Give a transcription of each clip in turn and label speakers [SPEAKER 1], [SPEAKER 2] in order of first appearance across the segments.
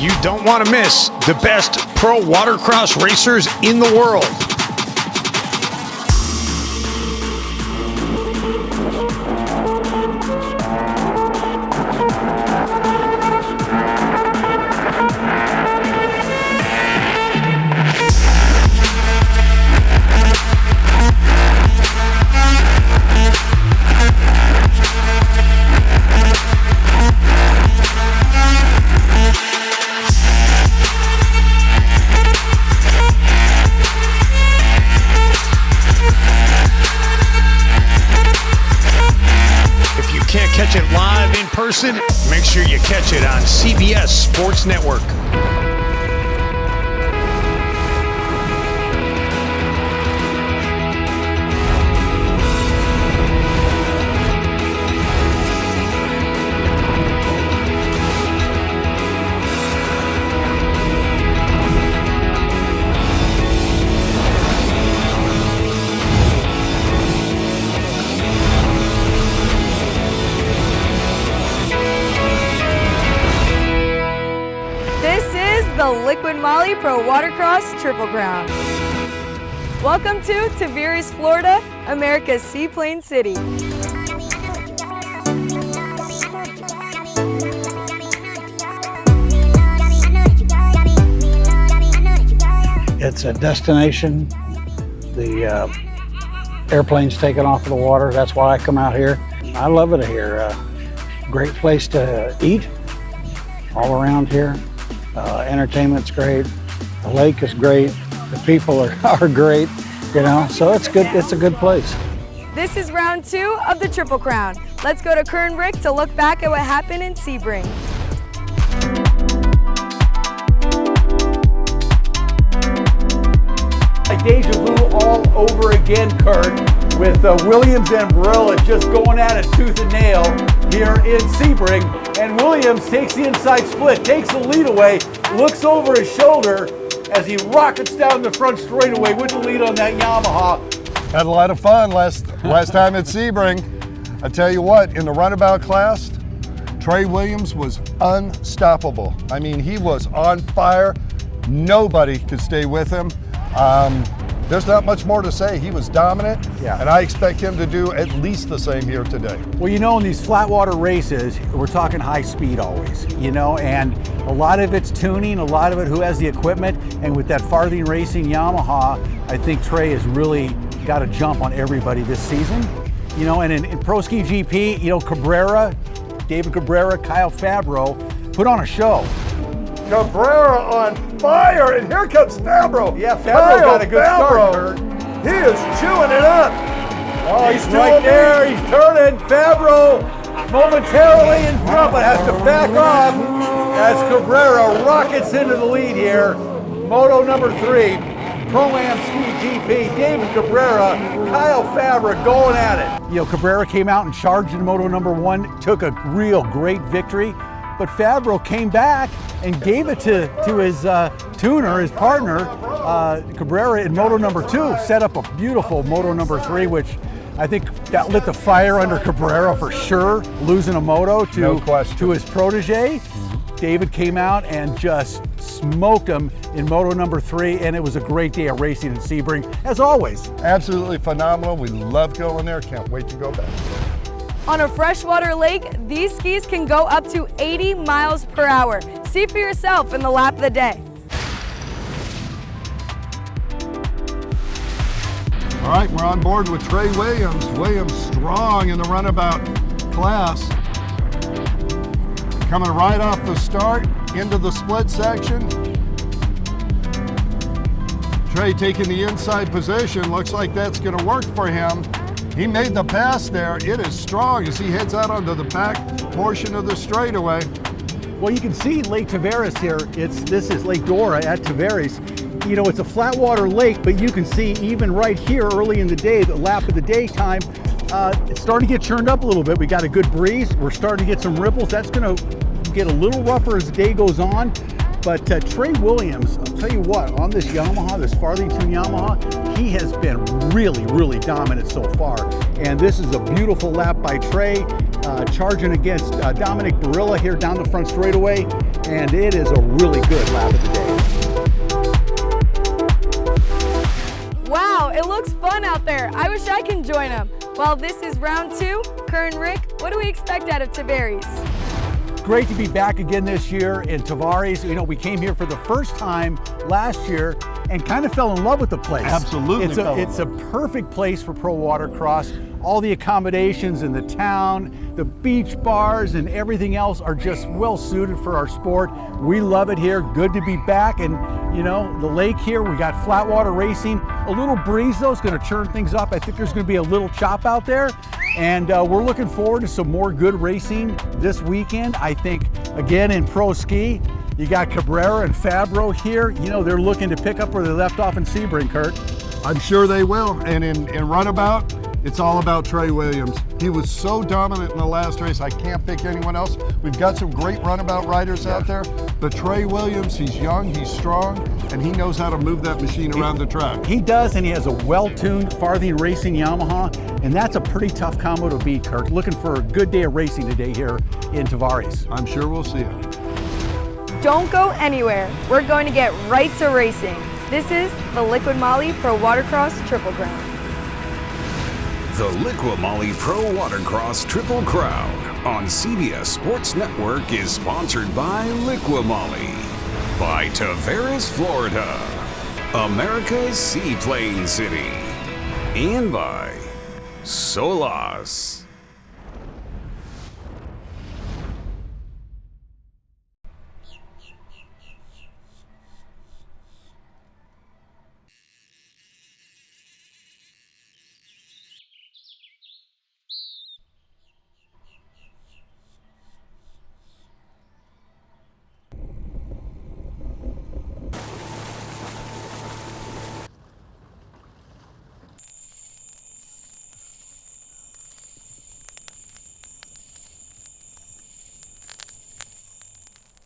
[SPEAKER 1] You don't want to miss the best pro watercross racers in the world. Catch it live in person, make sure you catch it on CBS Sports Network.
[SPEAKER 2] The Liquid Moly Pro Watercross Triple Crown. Welcome to Tavares, Florida, America's seaplane city.
[SPEAKER 3] It's a destination. The airplane's taking off of the water. That's why I come out here. I love it here. Great place to eat all around here. Entertainment's great. The lake is great. The people are great, you know, so it's good. It's a good place.
[SPEAKER 2] This is round 2 of the Triple Crown. Let's go to Kern Brick to look back at what happened in Sebring.
[SPEAKER 4] Deja vu all over again, Kurt, with Williams and Barilla just going at it tooth and nail here in Sebring. And Williams takes the inside split, takes the lead away, looks over his shoulder as he rockets down the front straightaway with the lead on that Yamaha.
[SPEAKER 5] Had a lot of fun last time at Sebring. I tell you what, in the runabout class, Trey Williams was unstoppable. I mean, he was on fire. Nobody could stay with him. There's not much more to say. He was dominant, and I expect him to do at least the same here today.
[SPEAKER 4] Well, you know, in these flat water races, we're talking high speed always, you know, and a lot of it's tuning, a lot of it who has the equipment, and with that Farthing Racing Yamaha, I think Trey has really got a jump on everybody this season. You know, and in Pro Ski GP, you know, David Cabrera, Kyle Fabro put on a show.
[SPEAKER 5] Cabrera on fire, and here comes Fabro.
[SPEAKER 4] Yeah, Fabro got a good start, Kurt.
[SPEAKER 5] He is chewing it up.
[SPEAKER 4] Oh, he's right there. He's turning. Fabro momentarily in front, but has to back off as Cabrera rockets into the lead here. Moto number 3, Pro-Am Ski GP, David Cabrera, Kyle Fabra going at it. You know, Cabrera came out and charged in Moto number 1, took a real great victory. But Fabro came back and gave it to his tuner, his partner, Cabrera in Moto number 2, set up a beautiful Moto number 3, which I think that lit the fire under Cabrera for sure, losing a moto to his protege. David came out and just smoked him in Moto number 3, and it was a great day of racing in Sebring, as always.
[SPEAKER 5] Absolutely phenomenal. We love going there. Can't wait to go back.
[SPEAKER 2] On a freshwater lake, these skis can go up to 80 miles per hour. See for yourself in the lap of the day.
[SPEAKER 5] All right, we're on board with Trey Williams. Williams strong in the runabout class. Coming right off the start into the split section. Trey taking the inside position. Looks like that's going to work for him. He made the pass there. It is strong as he heads out onto the back portion of the straightaway.
[SPEAKER 4] Well, you can see Lake Tavares here. This is Lake Dora at Tavares. You know, it's a flat water lake, but you can see even right here early in the day, the lap of the daytime, it's starting to get churned up a little bit. We got a good breeze. We're starting to get some ripples. That's going to get a little rougher as the day goes on. But Trey Williams, I'll tell you what, on this Yamaha, this Farthington Yamaha, he has been really, really dominant so far. And this is a beautiful lap by Trey. charging against Dominic Barilla here down the front straightaway, and it is a really good lap of the day.
[SPEAKER 2] Wow, it looks fun out there. I wish I can join them. Well, this is round 2. Kurt and Rick, what do we expect out of Tavares?
[SPEAKER 4] Great to be back again this year in Tavares. You know, we came here for the first time last year and kind of fell in love with the place.
[SPEAKER 5] Absolutely.
[SPEAKER 4] It's a perfect place for pro watercross. All the accommodations in the town, the beach bars and everything else are just well suited for our sport. We love it here. Good to be back. And you know, the lake here, we got flat water racing. A little breeze though is going to churn things up. I think there's going to be a little chop out there. And we're looking forward to some more good racing this weekend. I think, again, in pro ski, you got Cabrera and Fabro here. You know, they're looking to pick up where they left off in Sebring, Kurt.
[SPEAKER 5] I'm sure they will. And in runabout, it's all about Trey Williams. He was so dominant in the last race, I can't pick anyone else. We've got some great runabout riders out there, but Trey Williams, he's young, he's strong, and he knows how to move that machine around the track.
[SPEAKER 4] He does, and he has a well-tuned Farthing Racing Yamaha, and that's a pretty tough combo to beat, Kurt. Looking for a good day of racing today here in Tavares.
[SPEAKER 5] I'm sure we'll see it.
[SPEAKER 2] Don't go anywhere. We're going to get right to racing. This is the Liquid Moly Pro Watercross Triple Crown.
[SPEAKER 6] The Liquid Moly Pro Watercross Triple Crown on CBS Sports Network is sponsored by Liquid Moly, by Tavares, Florida, America's seaplane city, and by Solas.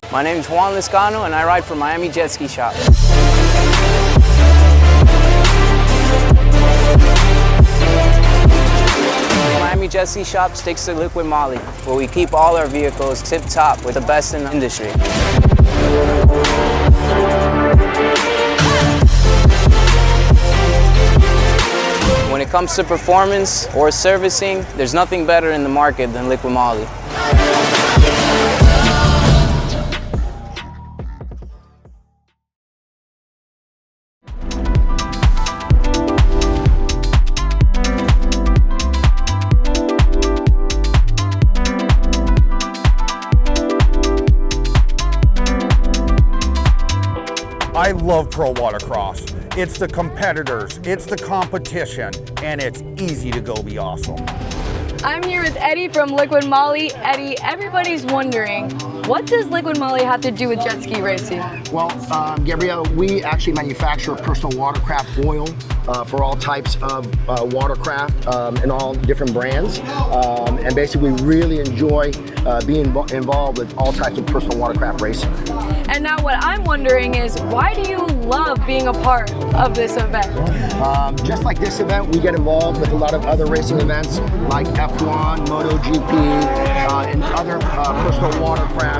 [SPEAKER 7] My name is Juan Liscano and I ride for Miami Jet Ski Shop. Miami Jet Ski Shop sticks to Liquid Moly, where we keep all our vehicles tip-top with the best in the industry. When it comes to performance or servicing, there's nothing better in the market than Liquid Moly.
[SPEAKER 8] I love pro watercross. It's the competitors, it's the competition, and it's easy to go be awesome.
[SPEAKER 2] I'm here with Eddie from Liquid Moly. Eddie, everybody's wondering, what does Liquid Moly have to do with jet ski racing?
[SPEAKER 9] Well, Gabrielle, we actually manufacture personal watercraft oil for all types of watercraft and all different brands. And basically, we really enjoy being involved with all types of personal watercraft racing.
[SPEAKER 2] And now what I'm wondering is, why do you love being a part of this event?
[SPEAKER 9] Just like this event, we get involved with a lot of other racing events like F1, MotoGP, and other personal watercraft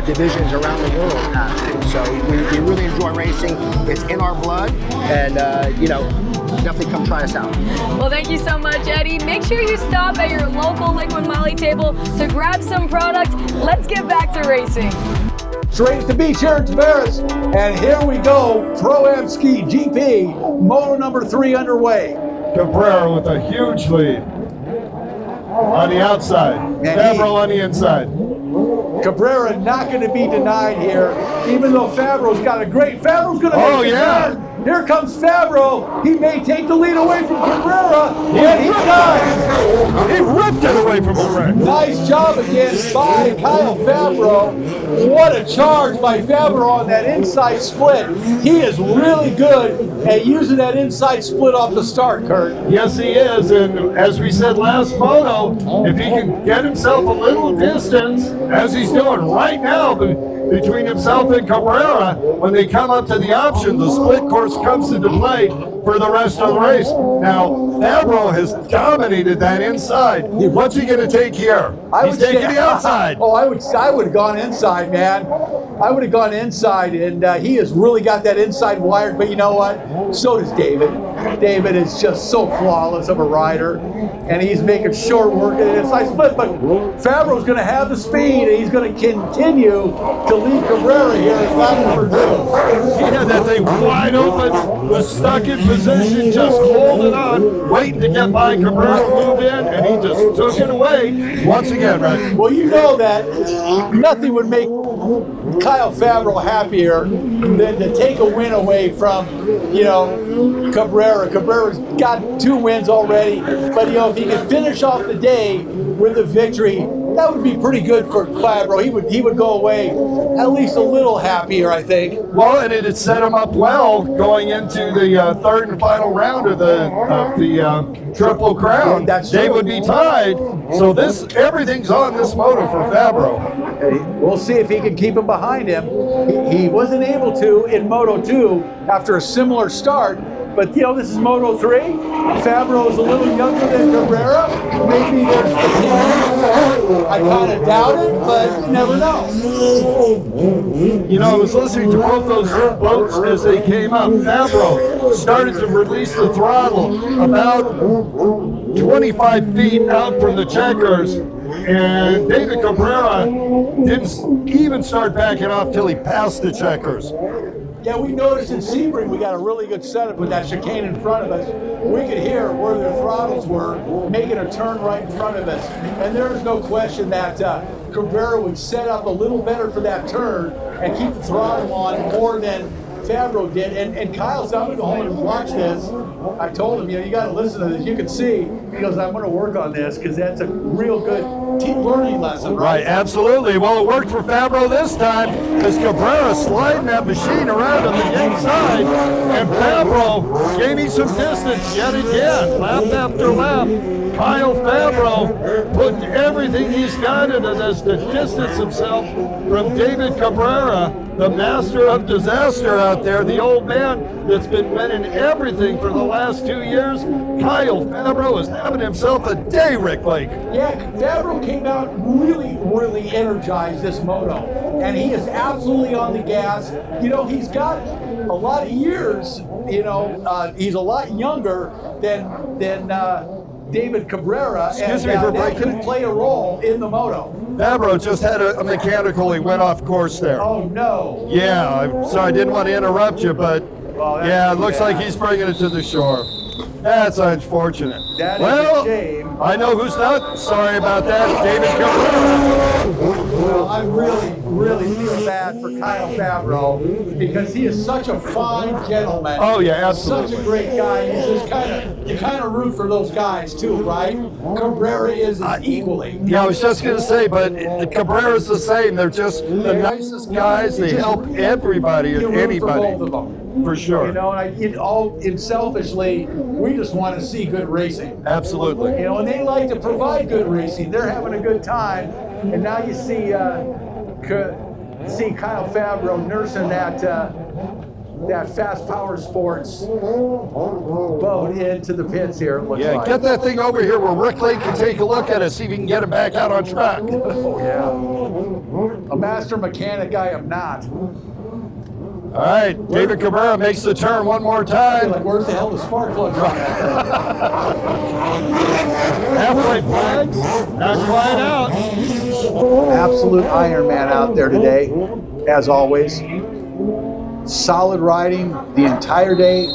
[SPEAKER 9] divisions around the world, actually. So we really enjoy racing. It's in our blood, and you know, definitely come try us out.
[SPEAKER 2] Well, thank you so much, Eddie. Make sure you stop at your local Liquid Moly table to grab some products. Let's get back to racing.
[SPEAKER 4] Straight at the beach here in Tavares, and here we go, Pro-Am Ski GP, moto number 3 underway.
[SPEAKER 5] Cabrera with a huge lead on the outside, Fabro on the inside.
[SPEAKER 4] Cabrera not going to be denied here, even though Fabro's got a great, Fabro's going to make the turn. Here comes Fabro. He may take the lead away from Cabrera, and he does.
[SPEAKER 5] He ripped it away from Cabrera.
[SPEAKER 4] Nice job again by Kyle Fabro. What a charge by Fabro on that inside split. He is really good at using that inside split off the start, Kurt.
[SPEAKER 5] Yes, he is, and as we said last moto, if he can get himself a little distance, as he's doing right now, between himself and Cabrera, when they come up to the option, the split course comes into play. for the rest of the race. Now, Fabro has dominated that inside. What's he going to take here? He's taking the outside.
[SPEAKER 4] Oh, I would have gone inside, man. I would have gone inside, and he has really got that inside wired. But you know what? So does David. David is just so flawless of a rider, and he's making short work of the inside split. But Fabro's going to have the speed, and he's going to continue to lead Cabrera here at lap number 2.
[SPEAKER 5] He had that thing wide open, was stuck in position, just holding on, waiting to get by Cabrera to move in, and he just took it away once again, right?
[SPEAKER 4] Well, you know that nothing would make Kyle Fabro happier than to take a win away from, Cabrera. Cabrera's got 2 wins already, but if he could finish off the day with a victory, that would be pretty good for Fabro. He would go away at least a little happier, I think.
[SPEAKER 5] Well, and it had set him up well going into the third and final round of the Triple Crown. They would be tied. So everything's on this moto for Fabro.
[SPEAKER 4] We'll see if he can keep him behind him. He wasn't able to in Moto 2 after a similar start. But, this is Moto 3. Fabro is a little younger than Cabrera. Maybe there's potential. I kind of doubt it, but you never know.
[SPEAKER 5] I was listening to both those boats as they came up. Fabro started to release the throttle about 25 feet out from the checkers. And David Cabrera didn't even start backing off till he passed the checkers.
[SPEAKER 4] Yeah, we noticed in Sebring we got a really good setup with that chicane in front of us. We could hear where their throttles were making a turn right in front of us. And there's no question that Cabrera would set up a little better for that turn and keep the throttle on more than Fabro did. And Kyle's out to go home and watch this. I told him, you got to listen to this. You can see. He goes, I'm going to work on this because that's a real good team learning lesson, right?
[SPEAKER 5] Right, absolutely. Well, it worked for Fabro this time because Cabrera sliding that machine around on the inside, and Fabro gaining some distance yet again, lap after lap. Kyle Fabro putting everything he's got into this to distance himself from David Cabrera, the master of disaster out there, the old man that's been winning everything for the last 2 years. Kyle Fabro is having himself a day, Rick Lake.
[SPEAKER 4] Yeah, Fabro came out really, really energized this moto, and he is absolutely on the gas. He's got a lot of years. He's a lot younger than David Cabrera, and that can play a role in the moto.
[SPEAKER 5] Fabro just had a mechanical. He went off course there.
[SPEAKER 4] Oh, no.
[SPEAKER 5] Yeah, I'm sorry, I didn't want to interrupt you, but it looks like he's bringing it to the shore. That's unfortunate.
[SPEAKER 4] That is a shame.
[SPEAKER 5] I know who's not sorry about that, David Cabrera.
[SPEAKER 4] Well, I really, really feel bad for Kyle Fabro because he is such a fine gentleman.
[SPEAKER 5] Oh yeah, absolutely.
[SPEAKER 4] Such a great guy. You kind of root for those guys too, right? Cabrera is equally.
[SPEAKER 5] Yeah, I was just going to say, but Cabrera's the same. They're just the nicest guys. They help everybody and anybody.
[SPEAKER 4] For both of them.
[SPEAKER 5] For sure.
[SPEAKER 4] And selfishly, we just want to see good racing.
[SPEAKER 5] Absolutely.
[SPEAKER 4] And they like to provide good racing. They're having a good time, and now you see Kyle Fabro nursing that Fast Power Sports boat into the pits here. It looks like.
[SPEAKER 5] Get that thing over here where Rick Lake can take a look at it, see if he can get it back out on track.
[SPEAKER 4] Oh yeah. A master mechanic, I am not.
[SPEAKER 5] All right, David Cabrera makes the turn one more time.
[SPEAKER 4] Like, where's the hell the spark plugs on that thing?
[SPEAKER 5] Halfway flags, not quite out.
[SPEAKER 4] Absolute Iron Man out there today, as always. Solid riding the entire day,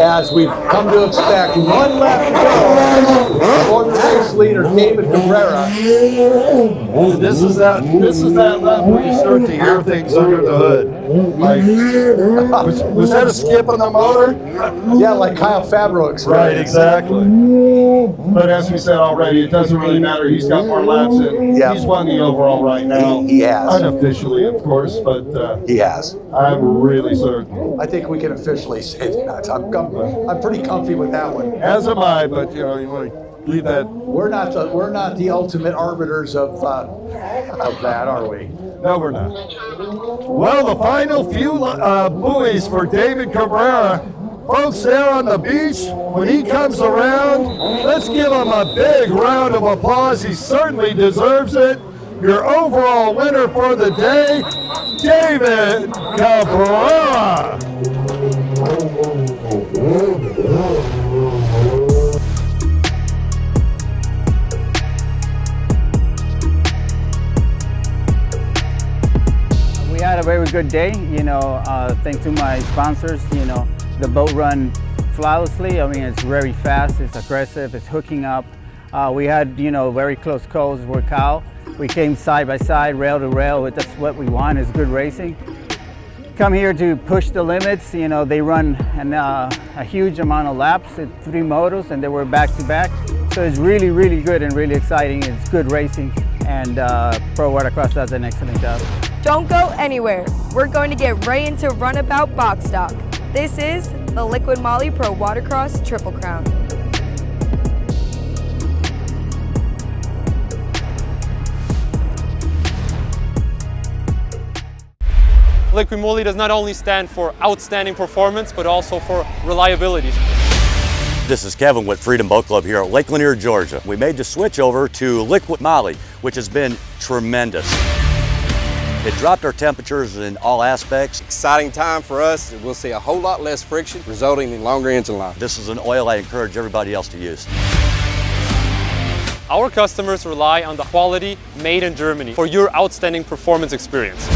[SPEAKER 4] as we've come to expect. One left to go for the race leader, David Cabrera.
[SPEAKER 5] This is that lap where you start to hear things under the hood. Like, was that a skip on the motor?
[SPEAKER 4] Yeah, like Kyle Fabro experienced.
[SPEAKER 5] Right, exactly. But as we said already, it doesn't really matter. He's got more laps in. He's won the overall right now.
[SPEAKER 4] He has.
[SPEAKER 5] Unofficially, of course, but
[SPEAKER 4] he has.
[SPEAKER 5] I'm really certain.
[SPEAKER 4] I think we can officially say that. I'm pretty comfy with that one.
[SPEAKER 5] As am I, but you want to leave that.
[SPEAKER 4] We're not the ultimate arbiters of that, are we?
[SPEAKER 5] No, we're not. Well, the final few buoys for David Cabrera. Folks there on the beach, when he comes around, let's give him a big round of applause. He certainly deserves it. Your overall winner for the day, David Cabrera.
[SPEAKER 10] We had a very good day, thanks to my sponsors, the boat run flawlessly. I mean, it's very fast, it's aggressive, it's hooking up. We had, very close calls with Kyle. We came side by side, rail to rail. That's what we want, is good racing. Come here to push the limits. They run a huge amount of laps at 3 motos, and they were back to back. So it's really, really good and really exciting. It's good racing, and Pro Watercross does an excellent job.
[SPEAKER 2] Don't go anywhere. We're going to get right into Runabout Box Stock. This is the Liquid Moly Pro Watercross Triple Crown.
[SPEAKER 11] Liquid Moly does not only stand for outstanding performance, but also for reliability.
[SPEAKER 12] This is Kevin with Freedom Boat Club here at Lake Lanier, Georgia. We made the switch over to Liquid Moly, which has been tremendous. It dropped our temperatures in all aspects.
[SPEAKER 13] Exciting time for us. We'll see a whole lot less friction, resulting in longer engine life.
[SPEAKER 12] This is an oil I encourage everybody else to use.
[SPEAKER 11] Our customers rely on the quality made in Germany for your outstanding performance experience.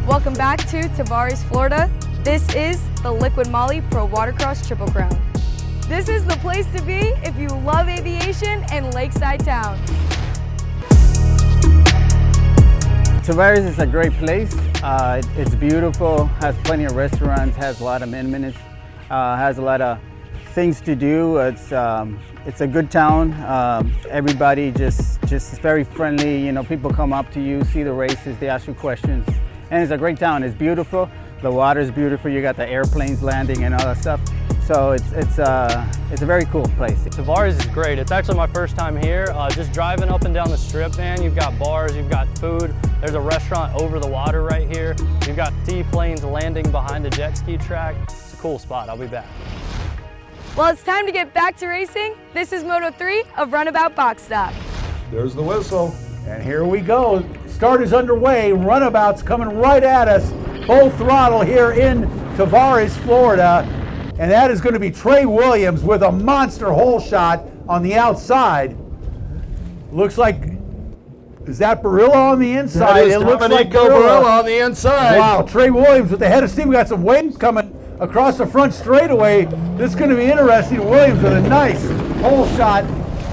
[SPEAKER 2] Welcome back to Tavares, Florida. This is the Liquid Moly Pro Watercross Triple Crown. This is the place to be if you love aviation and lakeside towns.
[SPEAKER 10] Tavares is a great place. It's beautiful, has plenty of restaurants, has a lot of amenities, has a lot of things to do. It's a good town. Everybody just is very friendly. People come up to you, see the races, they ask you questions. And it's a great town. It's beautiful. The water's beautiful. You got the airplanes landing and all that stuff. So it's a very cool place.
[SPEAKER 14] Tavares is great. It's actually my first time here. Just driving up and down the strip, man. You've got bars, you've got food. There's a restaurant over the water right here. You've got seaplanes landing behind the jet ski track. It's a cool spot. I'll be back.
[SPEAKER 2] Well, it's time to get back to racing. This is Moto 3 of Runabout Box Stock.
[SPEAKER 5] There's the whistle.
[SPEAKER 4] And here we go. Start is underway. Runabout's coming right at us, full throttle here in Tavares, Florida. And that is going to be Trey Williams with a monster hole shot on the outside. Looks like, is that Barilla on the inside?
[SPEAKER 5] That is Domenico Barilla on the inside.
[SPEAKER 4] Wow, Trey Williams with the head of steam. We got some waves coming across the front straightaway. This is going to be interesting. Williams with a nice hole shot.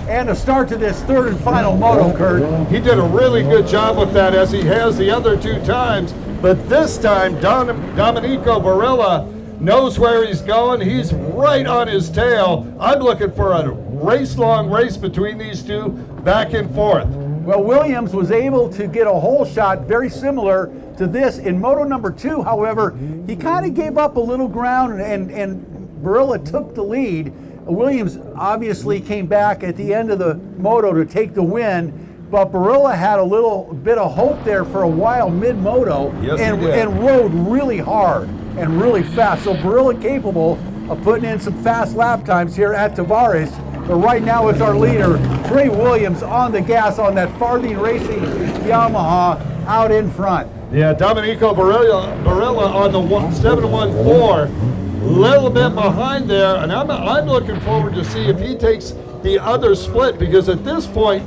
[SPEAKER 4] And a start to this third and final moto, Kurt.
[SPEAKER 5] He did a really good job with that, as he has the other 2 times. But this time, Domenico Barilla knows where he's going. He's right on his tail. I'm looking for a race-long race between these two, back and forth.
[SPEAKER 4] Well, Williams was able to get a hole shot very similar to this in moto number 2. However, he kind of gave up a little ground, and Barilla took the lead. Williams obviously came back at the end of the moto to take the win, but Barilla had a little bit of hope there for a while mid-moto, and rode really hard and really fast. So Barilla capable of putting in some fast lap times here at Tavares. But right now it's our leader, Trey Williams, on the gas on that Farthing Racing Yamaha out in front.
[SPEAKER 5] Yeah, Domenico Barilla on the 714. Little bit behind there, and I'm looking forward to see if he takes the other split, because at this point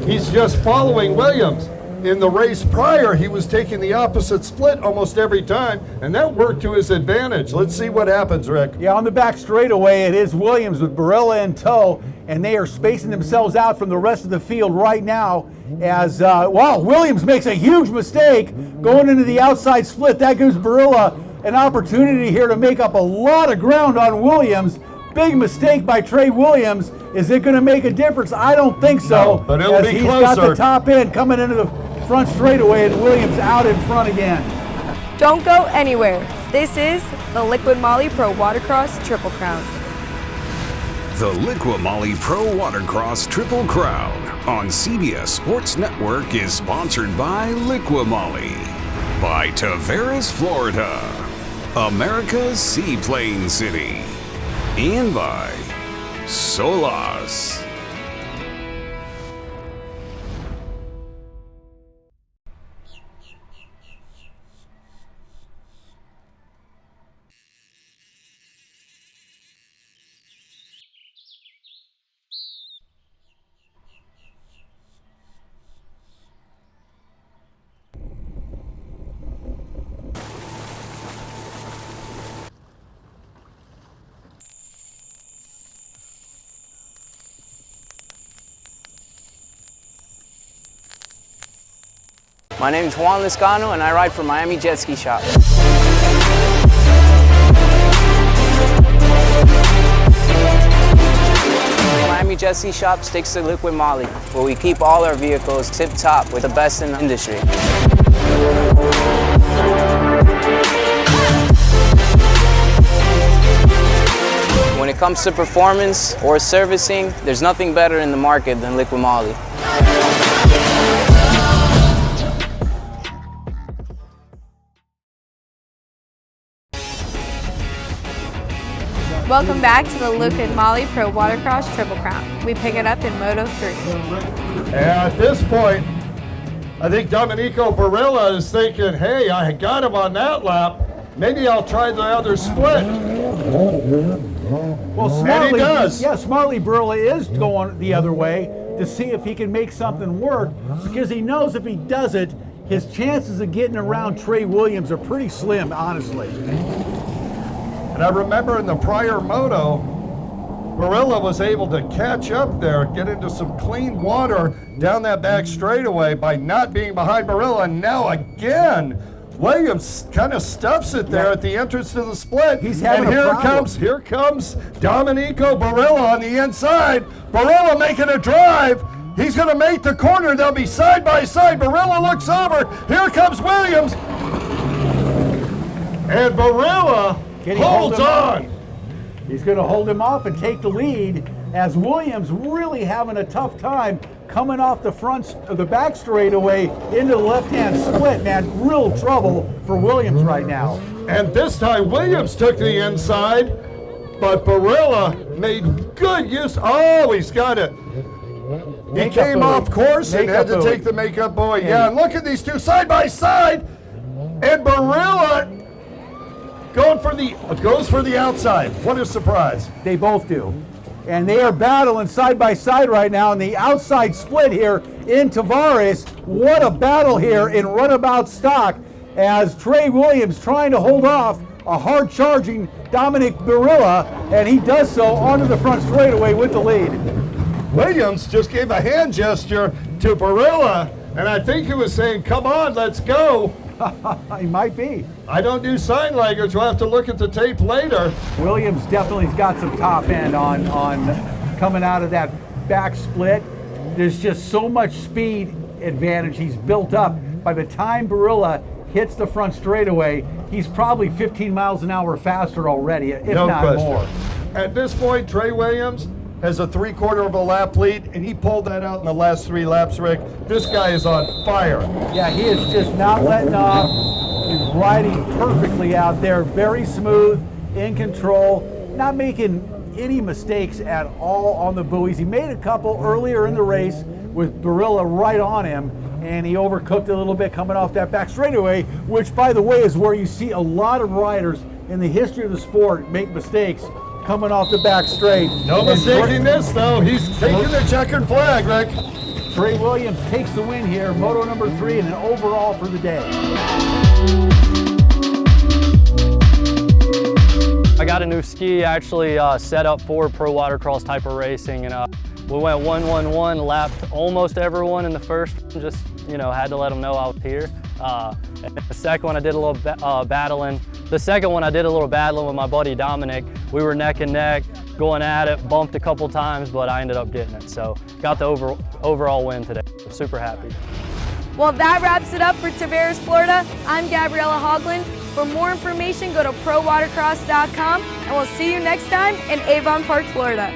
[SPEAKER 5] he's just following Williams. in the race prior, he was taking the opposite split almost every time, and that worked to his advantage. Let's see what happens, Rick.
[SPEAKER 8] Yeah, on the back straightaway, it is Williams with Barilla in tow, and they are spacing themselves out from the rest of the field right now as, Williams makes a huge mistake going into the outside split. That gives Barilla an opportunity here to make up a lot of ground on Williams. Big mistake by Trey Williams. Is it going to make a difference? I don't think so.
[SPEAKER 5] No, but it'll be
[SPEAKER 8] he's
[SPEAKER 5] closer.
[SPEAKER 8] Got the top end coming into the front straightaway, and Williams out in front again.
[SPEAKER 2] Don't go anywhere. This is the Liquid Molly Pro Watercross Triple Crown.
[SPEAKER 6] The Liqui Moly Pro Watercross Triple Crown on CBS Sports Network is sponsored by Liqui Moly, by Tavares, Florida, America's Seaplane City, and by Solas.
[SPEAKER 7] My name is Juan Liscano and I ride for Miami Jet Ski Shop. Miami Jet Ski Shop sticks to Liqui Moly, where we keep all our vehicles tip-top with the best in the industry. When it comes to performance or servicing, there's nothing better in the market than Liqui Moly.
[SPEAKER 2] Welcome back to the Liquid Molly Pro Watercross Triple Crown. We pick it up in Moto 3.
[SPEAKER 5] And at this point, I think Domenico Barilla is thinking, hey, I got him on that lap. Maybe I'll try the other split.
[SPEAKER 8] Well, smartly,
[SPEAKER 5] and he does.
[SPEAKER 8] Yeah, smartly Barilla is going the other way to see if he can make something work, because he knows if he does it, his chances of getting around Trey Williams are pretty slim, honestly.
[SPEAKER 5] And I remember in the prior moto, Barilla was able to catch up there, get into some clean water down that back straightaway by not being behind Barilla. And now again, Williams kind of stuffs it there at the entrance to the split.
[SPEAKER 8] He's having
[SPEAKER 5] and
[SPEAKER 8] a problem.
[SPEAKER 5] Here comes Domenico Barilla on the inside. Barilla making a drive. He's going to make the corner. They'll be side by side. Barilla looks over. Here comes Williams. And Barilla holds on.
[SPEAKER 8] He's going to hold him off and take the lead, as Williams really having a tough time coming off the front of the back straightaway into the left-hand split. Man, real trouble for Williams right now.
[SPEAKER 5] And this time Williams took the inside, but Barilla made good use. Oh, he's got it. He came off course and had to take the makeup buoy. Yeah, and look at these two side by side. And Barilla goes for the outside. What a surprise.
[SPEAKER 8] They both do. And they are battling side by side right now in the outside split here in Tavares. What a battle here in runabout stock, as Trey Williams trying to hold off a hard charging Dominic Barilla, and he does so onto the front straightaway with the lead.
[SPEAKER 5] Williams just gave a hand gesture to Barilla, and I think he was saying, come on, let's go.
[SPEAKER 8] He might be.
[SPEAKER 5] I don't do sign language. We'll have to look at the tape later.
[SPEAKER 8] Williams definitely's got some top end on coming out of that back split. There's just so much speed advantage he's built up. By the time Barilla hits the front straightaway, he's probably 15 miles an hour faster already, if not more.
[SPEAKER 5] At this point, Trey Williams has a 3/4 of a lap lead, and he pulled that out in the last 3 laps, Rick. This guy is on fire.
[SPEAKER 8] Yeah, he is just not letting off. He's riding perfectly out there, very smooth, in control, not making any mistakes at all on the buoys. He made a couple earlier in the race with Barilla right on him, and he overcooked a little bit coming off that back straightaway, which, by the way, is where you see a lot of riders in the history of the sport make mistakes coming off the back straight.
[SPEAKER 5] No mistaking this, though. He's taking the checkered flag, Rick.
[SPEAKER 8] Trey Williams takes the win here, moto number 3 and an overall for the day.
[SPEAKER 14] I got a new ski actually set up for pro watercross type of racing, and we went 1-1-1, lapped almost everyone in the first one, just had to let them know I was here. And the second one I did a little battling. The second one I did a little battling with my buddy Dominic. We were neck and neck, going at it, bumped a couple times, but I ended up getting it. So got the overall win today. I'm super happy.
[SPEAKER 2] Well, that wraps it up for Tavares, Florida. I'm Gabriella Hoagland. For more information, go to prowatercross.com, and we'll see you next time in Avon Park, Florida.